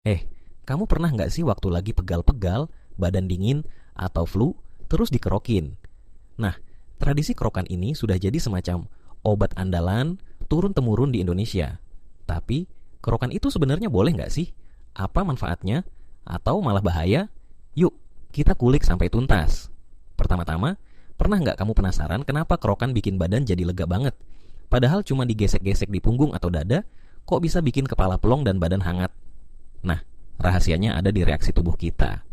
Eh, kamu pernah nggak sih waktu lagi pegal-pegal, badan dingin, atau flu, terus dikerokin? Nah, tradisi kerokan ini sudah jadi semacam obat andalan turun-temurun di Indonesia. Tapi, kerokan itu sebenarnya boleh nggak sih? Apa manfaatnya? Atau malah bahaya? Yuk, kita kulik sampai tuntas. Pertama-tama, pernah nggak kamu penasaran kenapa kerokan bikin badan jadi lega banget? Padahal cuma digesek-gesek di punggung atau dada, kok bisa bikin kepala pelong dan badan hangat? Nah, rahasianya ada di reaksi tubuh kita.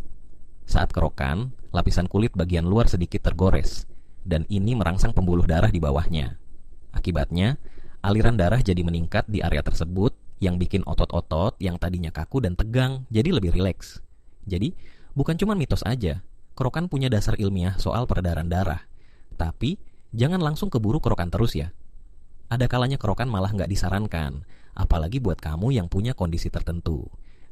Saat kerokan, lapisan kulit bagian luar sedikit tergores, dan ini merangsang pembuluh darah di bawahnya. Akibatnya, aliran darah jadi meningkat di area tersebut yang bikin otot-otot yang tadinya kaku dan tegang jadi lebih rileks. Jadi, bukan cuma mitos aja, kerokan punya dasar ilmiah soal peredaran darah. Tapi, jangan langsung keburu kerokan terus ya. Ada kalanya kerokan malah nggak disarankan, apalagi buat kamu yang punya kondisi tertentu.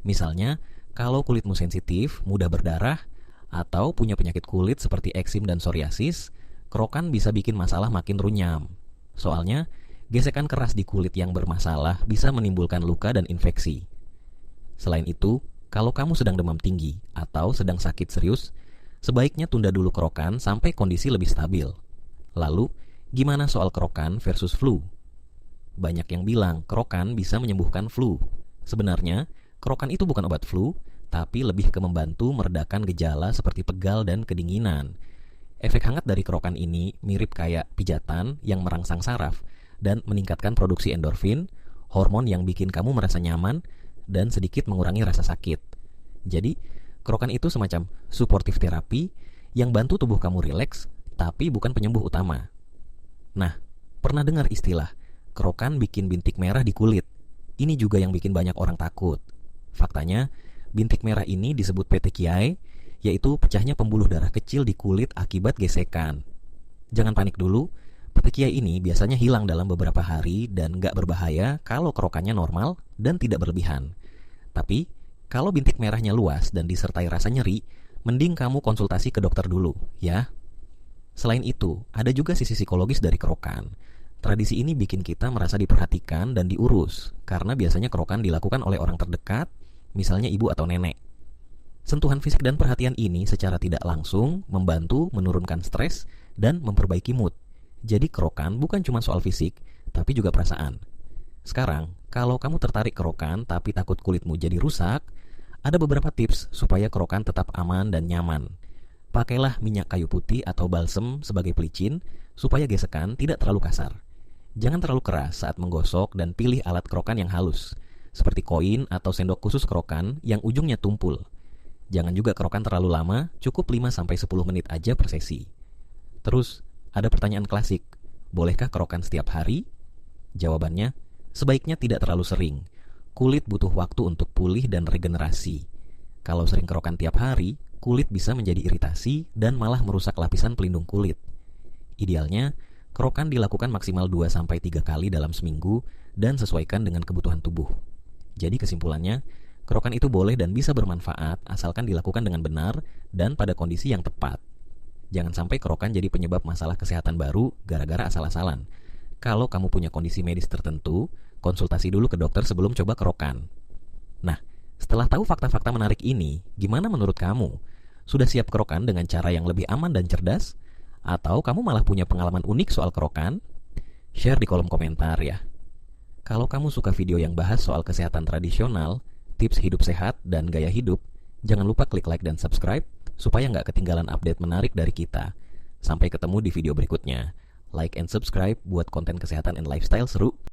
Misalnya, kalau kulitmu sensitif, mudah berdarah, atau punya penyakit kulit seperti eksim dan psoriasis, kerokan bisa bikin masalah makin runyam. Soalnya, gesekan keras di kulit yang bermasalah bisa menimbulkan luka dan infeksi. Selain itu, kalau kamu sedang demam tinggi atau sedang sakit serius, sebaiknya tunda dulu kerokan sampai kondisi lebih stabil. Lalu, gimana soal kerokan versus flu? Banyak yang bilang kerokan bisa menyembuhkan flu. Sebenarnya, kerokan itu bukan obat flu, tapi lebih ke membantu meredakan gejala seperti pegal dan kedinginan. Efek hangat dari kerokan ini mirip kayak pijatan yang merangsang saraf dan meningkatkan produksi endorfin, hormon yang bikin kamu merasa nyaman dan sedikit mengurangi rasa sakit. Jadi, kerokan itu semacam supportive terapi yang bantu tubuh kamu rileks, tapi bukan penyembuh utama. Nah, pernah dengar istilah kerokan bikin bintik merah di kulit? Ini juga yang bikin banyak orang takut. Faktanya, bintik merah ini disebut petechiae, yaitu pecahnya pembuluh darah kecil di kulit akibat gesekan. Jangan panik dulu, petechiae ini biasanya hilang dalam beberapa hari dan gak berbahaya kalau kerokannya normal dan tidak berlebihan. Tapi, kalau bintik merahnya luas dan disertai rasa nyeri, mending kamu konsultasi ke dokter dulu, ya. Selain itu, ada juga sisi psikologis dari kerokan. Tradisi ini bikin kita merasa diperhatikan dan diurus, karena biasanya kerokan dilakukan oleh orang terdekat, misalnya ibu atau nenek. Sentuhan fisik dan perhatian ini secara tidak langsung membantu menurunkan stres dan memperbaiki mood. Jadi kerokan bukan cuma soal fisik, tapi juga perasaan. Sekarang, kalau kamu tertarik kerokan tapi takut kulitmu jadi rusak, ada beberapa tips supaya kerokan tetap aman dan nyaman. Pakailah minyak kayu putih atau balsem sebagai pelicin supaya gesekan tidak terlalu kasar. Jangan terlalu keras saat menggosok dan pilih alat kerokan yang halus, seperti koin atau sendok khusus kerokan yang ujungnya tumpul. Jangan juga kerokan terlalu lama, cukup 5-10 menit aja per sesi. Terus, ada pertanyaan klasik, bolehkah kerokan setiap hari? Jawabannya, sebaiknya tidak terlalu sering. Kulit butuh waktu untuk pulih dan regenerasi. Kalau sering kerokan tiap hari, kulit bisa menjadi iritasi dan malah merusak lapisan pelindung kulit. Idealnya, kerokan dilakukan maksimal 2-3 kali dalam seminggu dan sesuaikan dengan kebutuhan tubuh. Jadi kesimpulannya, kerokan itu boleh dan bisa bermanfaat asalkan dilakukan dengan benar dan pada kondisi yang tepat. Jangan sampai kerokan jadi penyebab masalah kesehatan baru gara-gara asal-asalan. Kalau kamu punya kondisi medis tertentu, konsultasi dulu ke dokter sebelum coba kerokan. Nah, setelah tahu fakta-fakta menarik ini, gimana menurut kamu? Sudah siap kerokan dengan cara yang lebih aman dan cerdas? Atau kamu malah punya pengalaman unik soal kerokan? Share di kolom komentar ya. Kalau kamu suka video yang bahas soal kesehatan tradisional, tips hidup sehat, dan gaya hidup, jangan lupa klik like dan subscribe supaya nggak ketinggalan update menarik dari kita. Sampai ketemu di video berikutnya. Like and subscribe buat konten kesehatan and lifestyle seru.